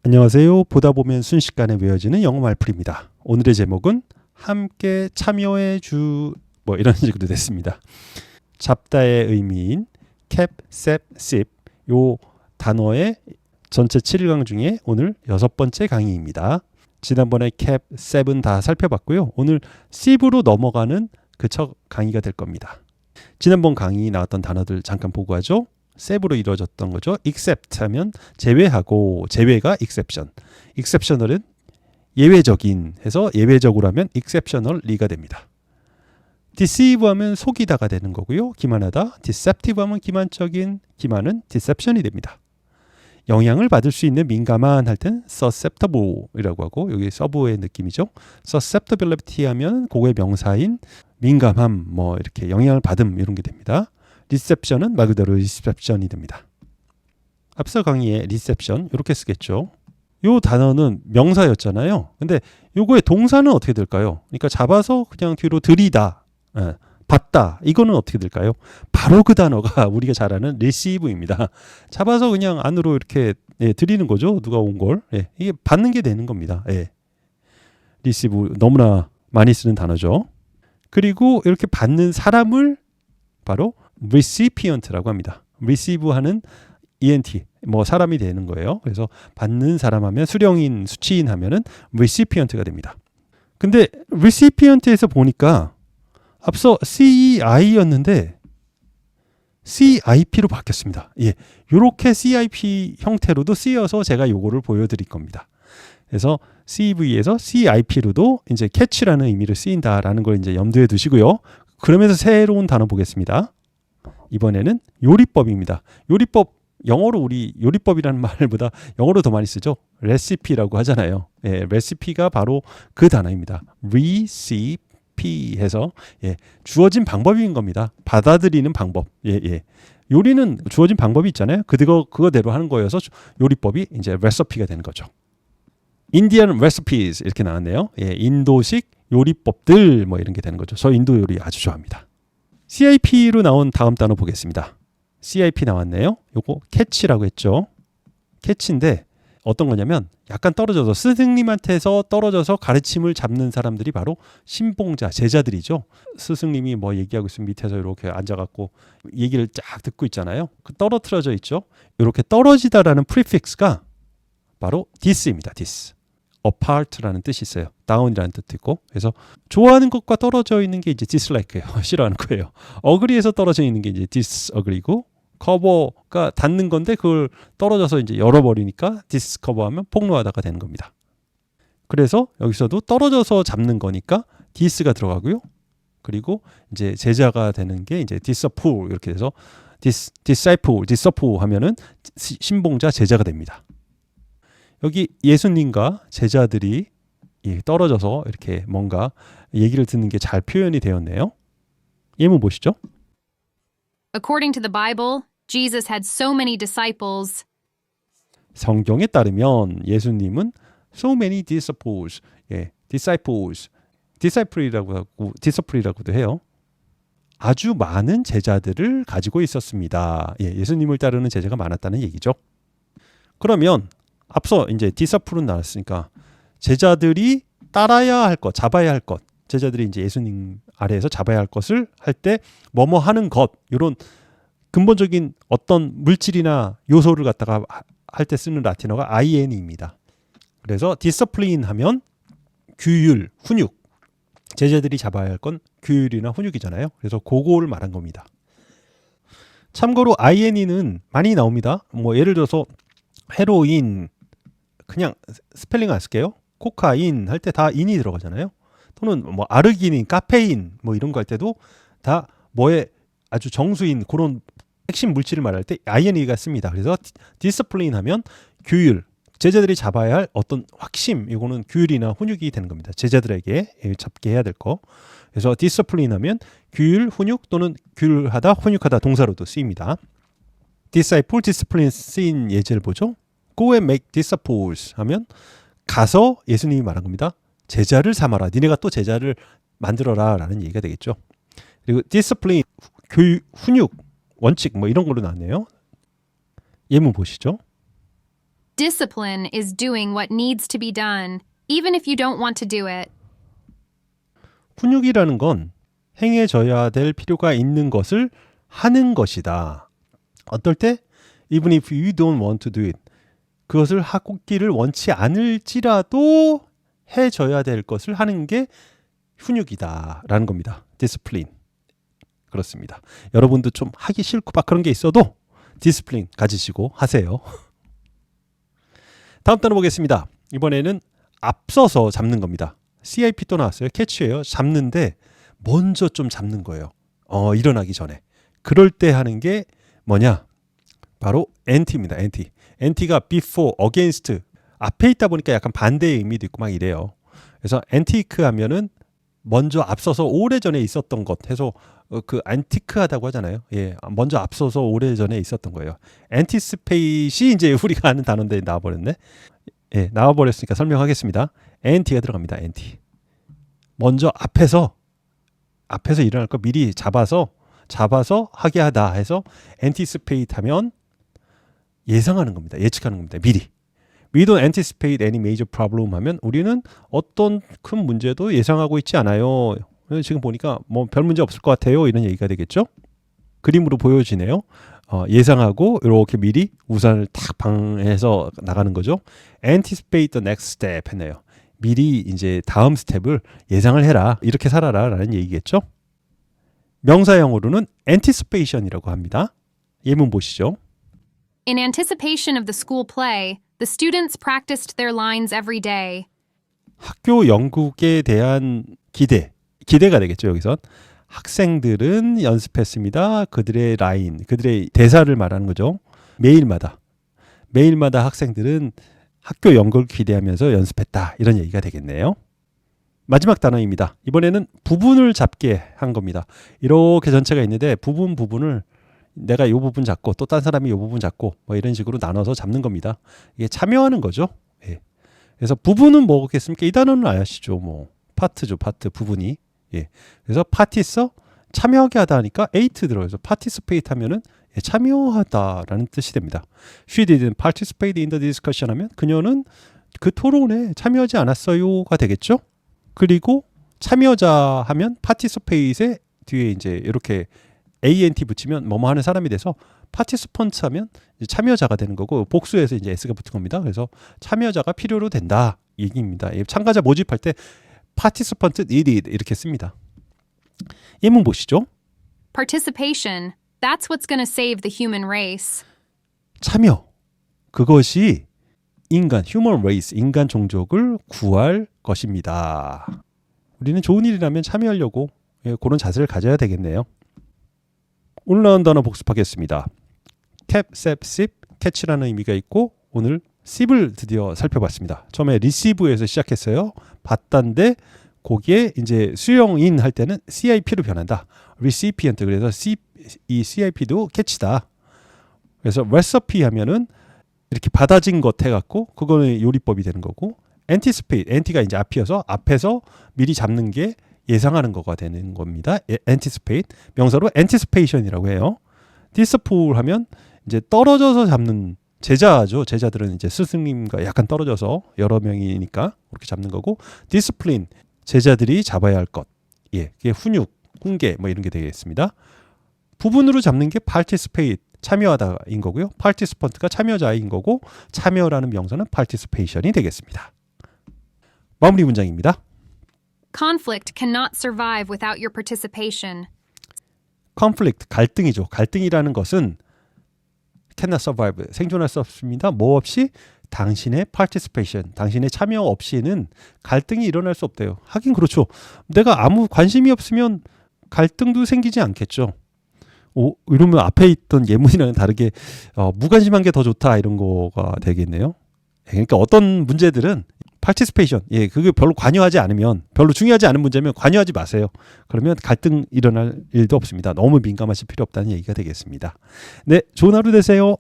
안녕하세요. 보다 보면 순식간에 외워지는 영어 말풀이입니다. 오늘의 제목은 함께 참여해 뭐 이런 식으로 됐습니다. 잡다의 의미인 cap, sep, sip 요 단어의 전체 7일강 중에 오늘 6번째 강의입니다. 지난번에 cap, sep은 다 살펴봤고요. 오늘 sip으로 넘어가는 그 첫 강의가 될 겁니다. 지난번 강의 나왔던 단어들 잠깐 보고 하죠. sep으로 이루어졌던 거죠. except 하면 제외하고, 제외가 exception. exceptional은 예외적인 해서 예외적으로 하면 exceptionally가 됩니다. deceive 하면 속이다가 되는 거고요. 기만하다. deceptive 하면 기만적인, 기만은 deception이 됩니다. 영향을 받을 수 있는 민감한 할 땐 susceptible이라고 하고, 여기 서브의 느낌이죠. susceptibility 하면 그거의 명사인 민감함, 뭐 이렇게 영향을 받음 이런 게 됩니다. reception은 말 그대로 reception이 됩니다. 앞서 강의에 reception 이렇게 쓰겠죠. 요 단어는 명사였잖아요. 근데 요거의 동사는 어떻게 될까요? 그러니까 잡아서 그냥 뒤로 들이다, 받다, 이거는 어떻게 될까요? 바로 그 단어가 우리가 잘 아는 receive입니다. 잡아서 그냥 안으로 이렇게 들이는 거죠. 누가 온 걸. 이게 받는 게 되는 겁니다. receive 너무나 많이 쓰는 단어죠. 그리고 이렇게 받는 사람을 바로 recipient라고 합니다. receive하는 ent, 뭐 사람이 되는 거예요. 그래서 받는 사람 하면 수령인, 수취인 하면은 recipient가 됩니다. 근데 recipient에서 보니까 앞서 CEI였는데 CIP로 바뀌었습니다. 요렇게 CIP 형태로도 쓰여서 제가 요거를 보여드릴 겁니다. 그래서 CV에서 CIP로도 이제 catch라는 의미를 쓰인다라는 걸 이제 염두에 두시고요. 그러면서 새로운 단어 보겠습니다. 이번에는 요리법입니다. 요리법, 영어로 우리 요리법이라는 말보다 영어로 더 많이 쓰죠. 레시피라고 하잖아요. 레시피가 바로 그 단어입니다. recipe 해서 주어진 방법인 겁니다. 받아들이는 방법. 요리는 주어진 방법이 있잖아요. 그거대로 하는 거여서 요리법이 이제 레시피가 되는 거죠. Indian recipes 이렇게 나왔네요. 인도식 요리법들 뭐 이런 게 되는 거죠. 저 인도 요리 아주 좋아합니다. CIP로 나온 다음 단어 보겠습니다. CIP 나왔네요. 요거 catch라고 했죠. catch인데 어떤 거냐면 약간 떨어져서 스승님한테서 떨어져서 가르침을 잡는 사람들이 바로 신봉자, 제자들이죠. 스승님이 뭐 얘기하고 있으면 밑에서 이렇게 앉아갖고 얘기를 쫙 듣고 있잖아요. 그 떨어뜨려져 있죠. 이렇게 떨어지다라는 prefix가 바로 this입니다. this. apart라는 뜻이 있어요. down이라는 뜻도 있고. 그래서 좋아하는 것과 떨어져 있는 게 이제 dislike예요. 싫어하는 거예요. agree에서 떨어져 있는 게 이제 disagree고, cover가 닫는 건데 그걸 떨어져서 이제 열어버리니까 discover하면 폭로하다가 되는 겁니다. 그래서 여기서도 떨어져서 잡는 거니까 dis가 들어가고요. 그리고 이제 제자가 되는 게 이제 disciple 이렇게 돼서 disciple 하면은 신봉자, 제자가 됩니다. 여기 예수님과 제자들이 떨어져서 이렇게 뭔가 얘기를 듣는 게 잘 표현이 되었네요. 예문 보시죠. According to the Bible, Jesus had so many disciples. 성경에 따르면 예수님은 so many disciples, disciple이라고도 해요. 아주 많은 제자들을 가지고 있었습니다. 예수님을 따르는 제자가 많았다는 얘기죠. 그러면 앞서 이제 disciple은 나왔으니까 제자들이 따라야 할 것, 잡아야 할 것, 제자들이 이제 예수님 아래에서 잡아야 할 것을 할 때 뭐뭐 하는 것, 이런 근본적인 어떤 물질이나 요소를 갖다가 할 때 쓰는 라틴어가 in입니다. 그래서 discipline 하면 규율, 훈육. 제자들이 잡아야 할 건 규율이나 훈육이잖아요. 그래서 그거를 말한 겁니다. 참고로 in은 많이 나옵니다. 뭐 예를 들어서 헤로인, 그냥 스펠링 안 쓸게요. 코카인 할 때 다 인이 들어가잖아요. 또는 뭐 아르기닌, 카페인 뭐 이런 거 할 때도 다 뭐에 아주 정수인 그런 핵심 물질을 말할 때 in가 씁니다. 그래서 discipline 하면 규율, 제자들이 잡아야 할 어떤 확심, 이거는 규율이나 훈육이 되는 겁니다. 제자들에게 잡게 해야 될 거. 그래서 discipline 하면 규율, 훈육 또는 규율하다, 훈육하다 동사로도 쓰입니다. disciple, discipline 쓰인 예제를 보죠. Go and make disciples 하면 가서 예수님이 말한 겁니다. 제자를 삼아라. 니네가 또 제자를 만들어라 라는 얘기가 되겠죠. 그리고 discipline, 교육, 훈육, 원칙 뭐 이런 걸로 나왔네요. 예문 보시죠. Discipline is doing what needs to be done, even if you don't want to do it. 훈육이라는 건 행해져야 될 필요가 있는 것을 하는 것이다. 어떨 때? Even if you don't want to do it. 그것을 하기를 원치 않을지라도 해줘야 될 것을 하는 게 훈육이다 라는 겁니다. discipline. 그렇습니다. 여러분도 좀 하기 싫고 막 그런 게 있어도 discipline 가지시고 하세요. 다음 단어 보겠습니다. 이번에는 앞서서 잡는 겁니다. CIP 또 나왔어요. 캐치예요. 잡는데 먼저 좀 잡는 거예요. 일어나기 전에. 그럴 때 하는 게 뭐냐? 바로 anti입니다. anti. anti가 before, against 앞에 있다 보니까 약간 반대의 의미도 있고 막 이래요. 그래서 antique 하면은 먼저 앞서서 오래전에 있었던 것 해서 그 안티크하다고 하잖아요. 예, 먼저 앞서서 오래전에 있었던 거예요. anticipatei 이제 우리가 아는 단어인데 나와버렸네. 예, 나와버렸으니까 설명하겠습니다. anti가 들어갑니다. anti. 먼저 앞에서 일어날 거 미리 잡아서 하게 하다 해서 anticipate 하면 예상하는 겁니다. 예측하는 겁니다. 미리. We don't anticipate any major problem 하면 우리는 어떤 큰 문제도 예상하고 있지 않아요. 지금 보니까 뭐 별 문제 없을 것 같아요. 이런 얘기가 되겠죠. 그림으로 보여지네요. 예상하고 이렇게 미리 우산을 탁 방해서 나가는 거죠. Anticipate the next step 했네요. 미리 이제 다음 스텝을 예상을 해라. 이렇게 살아라 라는 얘기겠죠. 명사형으로는 anticipation이라고 합니다. 예문 보시죠. In anticipation of the school play, the students practiced their lines every day. 학교 연극에 대한 기대가 되겠죠. 여기선 학생들은 연습했습니다. 그들의 라인, 그들의 대사를 말하는 거죠. 매일마다 학생들은 학교 연극을 기대하면서 연습했다. 이런 얘기가 되겠네요. 마지막 단어입니다. 이번에는 부분을 잡게 한 겁니다. 이렇게 전체가 있는데 부분을 내가 이 부분 잡고 또 딴 사람이 이 부분 잡고 뭐 이런 식으로 나눠서 잡는 겁니다. 이게 참여하는 거죠. 예. 그래서 부분은 뭐겠습니까? 이 단어는 아시죠? 뭐 파트죠. 파트 부분이. 예. 그래서 파티서 참여하게 하다 하니까 에이트 들어가서 participate 하면은 참여하다라는 뜻이 됩니다. She didn't participate in the discussion 하면 그녀는 그 토론에 참여하지 않았어요가 되겠죠. 그리고 참여자 하면 participate의 뒤에 이제 이렇게 ANT 붙이면 뭐뭐 하는 사람이 돼서 participant 하면 이제 참여자가 되는 거고 복수해서 이제 S가 붙은 겁니다. 그래서 참여자가 필요로 된다 얘기입니다. 참가자 모집할 때 participant needed 이렇게 씁니다. 예문 보시죠. Participation. That's what's going to save the human race. 참여. 그것이 human race, 인간 종족을 구할 것입니다. 우리는 좋은 일이라면 참여하려고 그런 자세를 가져야 되겠네요. 오늘 나온 단어 복습하겠습니다. cap, sep, sip, catch라는 의미가 있고 오늘 sip을 드디어 살펴봤습니다. 처음에 receive에서 시작했어요. 받다인데 거기에 이제 수용인 할 때는 CIP로 변한다. recipient 그래서 이 CIP도 catch다. 그래서 recipe 하면은 이렇게 받아진 것 해갖고 그거는 요리법이 되는 거고 anticipate, anti가 이제 앞이어서 앞에서 미리 잡는 게 예상하는 거가 되는 겁니다. anticipate 명사로 anticipation이라고 해요. disciple 하면 이제 떨어져서 잡는 제자죠. 제자들은 이제 스승님과 약간 떨어져서 여러 명이니까 그렇게 잡는 거고 discipline 제자들이 잡아야 할 것. 예, 그게 훈육, 훈계 뭐 이런 게 되겠습니다. 부분으로 잡는 게 participate 참여하다인 거고요. participant가 참여자인 거고 참여라는 명사는 participation이 되겠습니다. 마무리 문장입니다. Conflict cannot survive without your participation. conflict, 갈등이죠. 갈등이라는 것은 cannot survive, 생존할 수 없습니다. 뭐 없이? 당신의 participation, 당신의 참여 없이는 갈등이 일어날 수 없대요. 하긴 그렇죠. 내가 아무 관심이 없으면 갈등도 생기지 않겠죠. 이러면 앞에 있던 예문이랑은 다르게 무관심한 게 더 좋다 이런 거가 되겠네요. 그러니까 어떤 문제들은 participation, 예, 그게 별로 관여하지 않으면, 별로 중요하지 않은 문제면 관여하지 마세요. 그러면 갈등 일어날 일도 없습니다. 너무 민감하실 필요 없다는 얘기가 되겠습니다. 네, 좋은 하루 되세요.